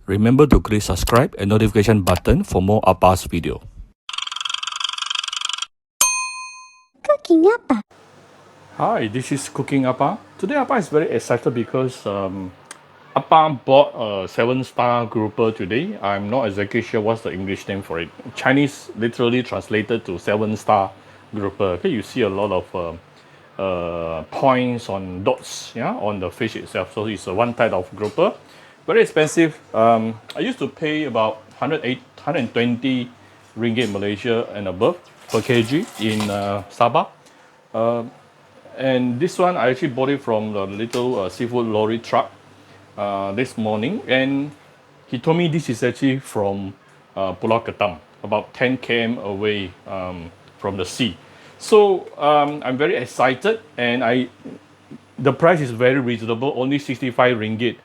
Remember to click subscribe and notification button for more Appa's video. Cooking Appa. Hi, this is Cooking Appa. Today Appa is very excited because Appa bought a 7-star grouper today. I'm not exactly sure what's the English name for it. Chinese literally translated to 7-star grouper. Okay, you see a lot of points on dots, yeah, on the fish itself. So it's one type of grouper. Very expensive. I used to pay about 120 ringgit Malaysia and above per kg in Sabah. And this one I actually bought it from the little seafood lorry truck this morning, and he told me this is actually from Pulau Ketam, about 10 km away from the sea. So I'm very excited, and the price is very reasonable, only 65 ringgit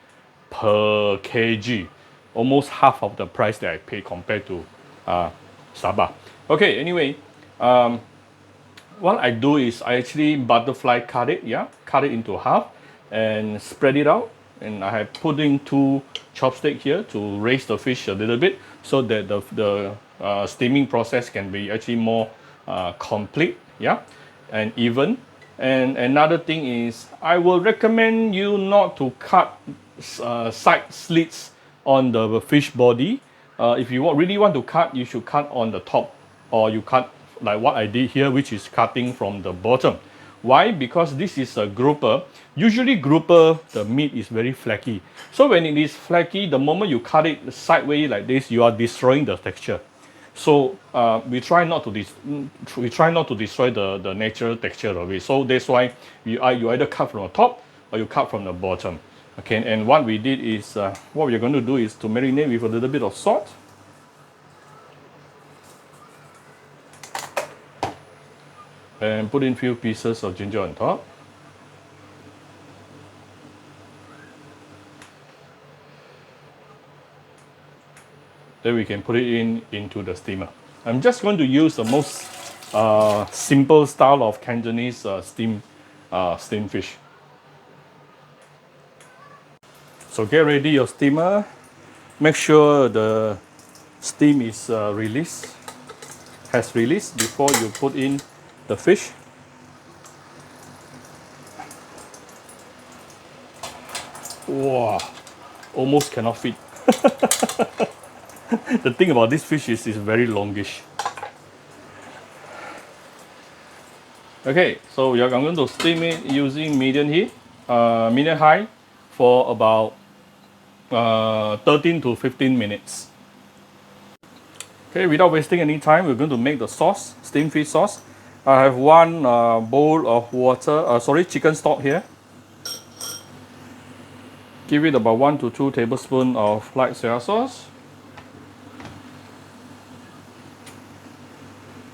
per kg, almost half of the price that I pay compared to Sabah. Okay, anyway, what I do is I actually butterfly cut it, cut it into half and spread it out. And I have put in 2 chopsticks here to raise the fish a little bit so that the steaming process can be actually more complete, and even. And another thing is I will recommend you not to cut side slits on the fish body. If you really want to cut, you should cut on the top, or you cut like what I did here, which is cutting from the bottom. Why? Because this is a grouper. Usually grouper, the meat is very flaky. So when it is flaky, the moment you cut it sideways like this, you are destroying the texture. So we try not to destroy the natural texture of it. So that's why you either cut from the top or you cut from the bottom. Okay, and what we did is, what we're going to do is to marinate with a little bit of salt. And put in few pieces of ginger on top. Then we can put it into the steamer. I'm just going to use the most simple style of Cantonese steamed fish. So get ready your steamer. Make sure the steam is has released before you put in the fish. Wow, almost cannot fit. The thing about this fish is it's very longish. Okay, so I'm going to steam it using medium heat, medium high, for about 13 to 15 minutes. Okay, without wasting any time, we're going to make the sauce, steamed fish sauce. I have 1 bowl of chicken stock here. Give it about 1 to 2 tablespoons of light soy sauce.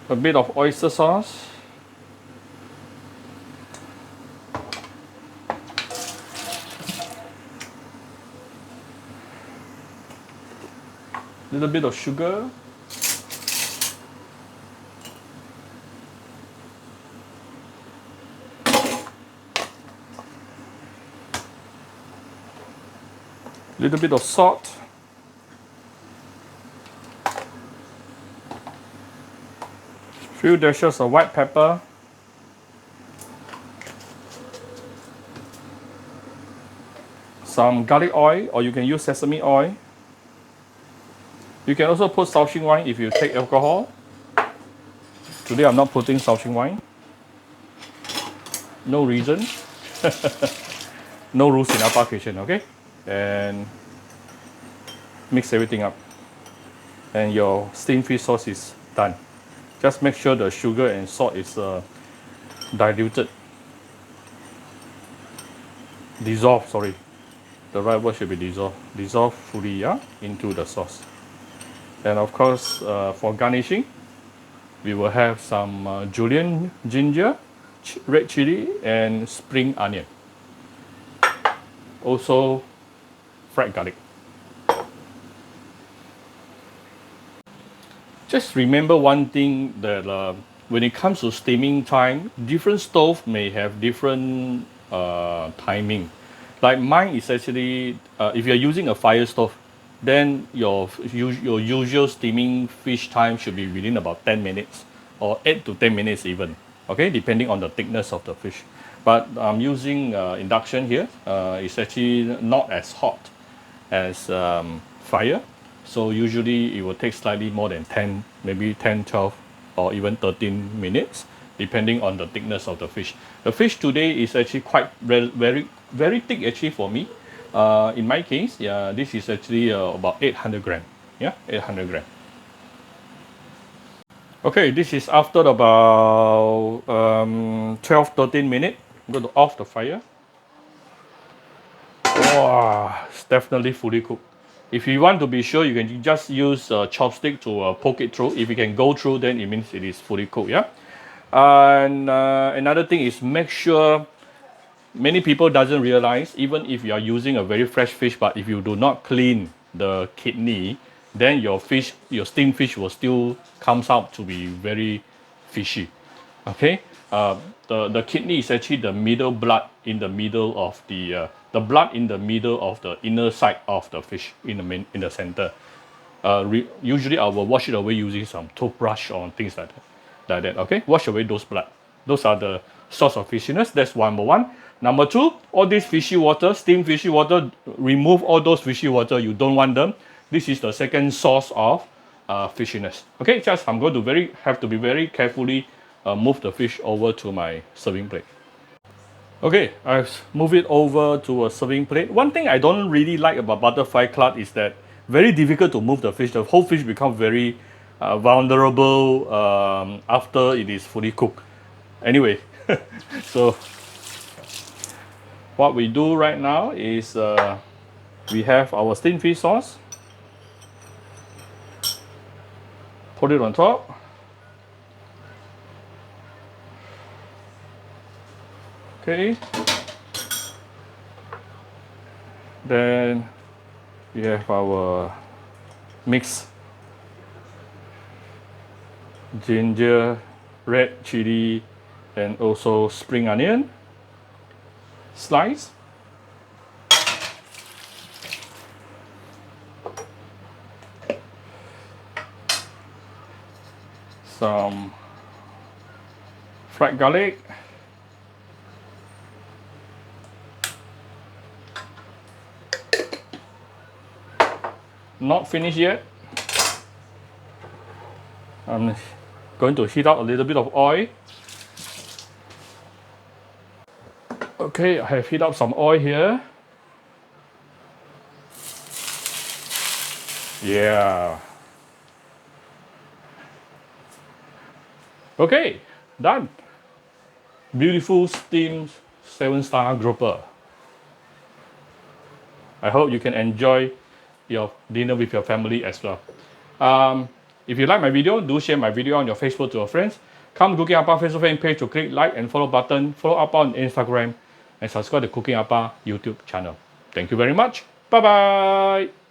A bit of oyster sauce. Little bit of sugar. Little bit of salt. Few dashes of white pepper. Some garlic oil, or you can use sesame oil. You can also put Shaoxing wine if you take alcohol. Today I'm not putting Shaoxing wine. No reason. No rules in Appa kitchen, okay? And mix everything up. And your steamed fish sauce is done. Just make sure the sugar and salt is diluted. Dissolve, sorry. The right word should be dissolve. Dissolve fully, into the sauce. And of course, for garnishing, we will have some julienne ginger, red chili, and spring onion. Also, fried garlic. Just remember one thing, that when it comes to steaming time, different stoves may have different timing. Like mine is actually, if you're using a fire stove, then your usual steaming fish time should be within about 10 minutes or 8 to 10 minutes even, okay, depending on the thickness of the fish. But I'm using induction here. It's actually not as hot as fire, so usually it will take slightly more than 10, maybe 10, 12 or even 13 minutes depending on the thickness of the fish. The fish today is actually quite very thick actually for me. In my case, yeah, this is actually about 800 gram. Yeah, 800 gram. Okay, this is after about 12, 13 minutes. I'm going to off the fire. Wow, it's definitely fully cooked. If you want to be sure, you can just use a chopstick to poke it through. If you can go through, then it means it is fully cooked. Yeah. And another thing is make sure, many people doesn't realize, even if you are using a very fresh fish, but if you do not clean the kidney, then your fish, your steamed fish will still comes out to be very fishy. Okay, the kidney is actually the middle blood in the middle of the blood in the middle of the inner side of the fish in the center. Usually I will wash it away using some toothbrush or things like that. Okay, wash away those blood. Those are the source of fishiness. That's number one. Number two, all this fishy water, steamed fishy water, remove all those fishy water. You don't want them. This is the second source of fishiness. Okay, just I'm going to have to be very carefully move the fish over to my serving plate. Okay, I've moved it over to a serving plate. One thing I don't really like about butterfly cod is that very difficult to move the fish. The whole fish becomes very vulnerable after it is fully cooked. Anyway, so what we do right now is we have our steamed fish sauce. Put it on top. Okay. Then we have our mix ginger, red chili, and also spring onion slice. Some fried garlic. Not finished yet. I'm going to heat up a little bit of oil. Okay, I have heated up some oil here. Yeah. Okay, done. Beautiful steamed 7-star grouper. I hope you can enjoy your dinner with your family as well. If you like my video, do share my video on your Facebook to your friends. Come to Cooking Appa Facebook fan page to click like and follow button. Follow Appa on Instagram and subscribe to Cooking Appa YouTube channel. Thank you very much. Bye bye.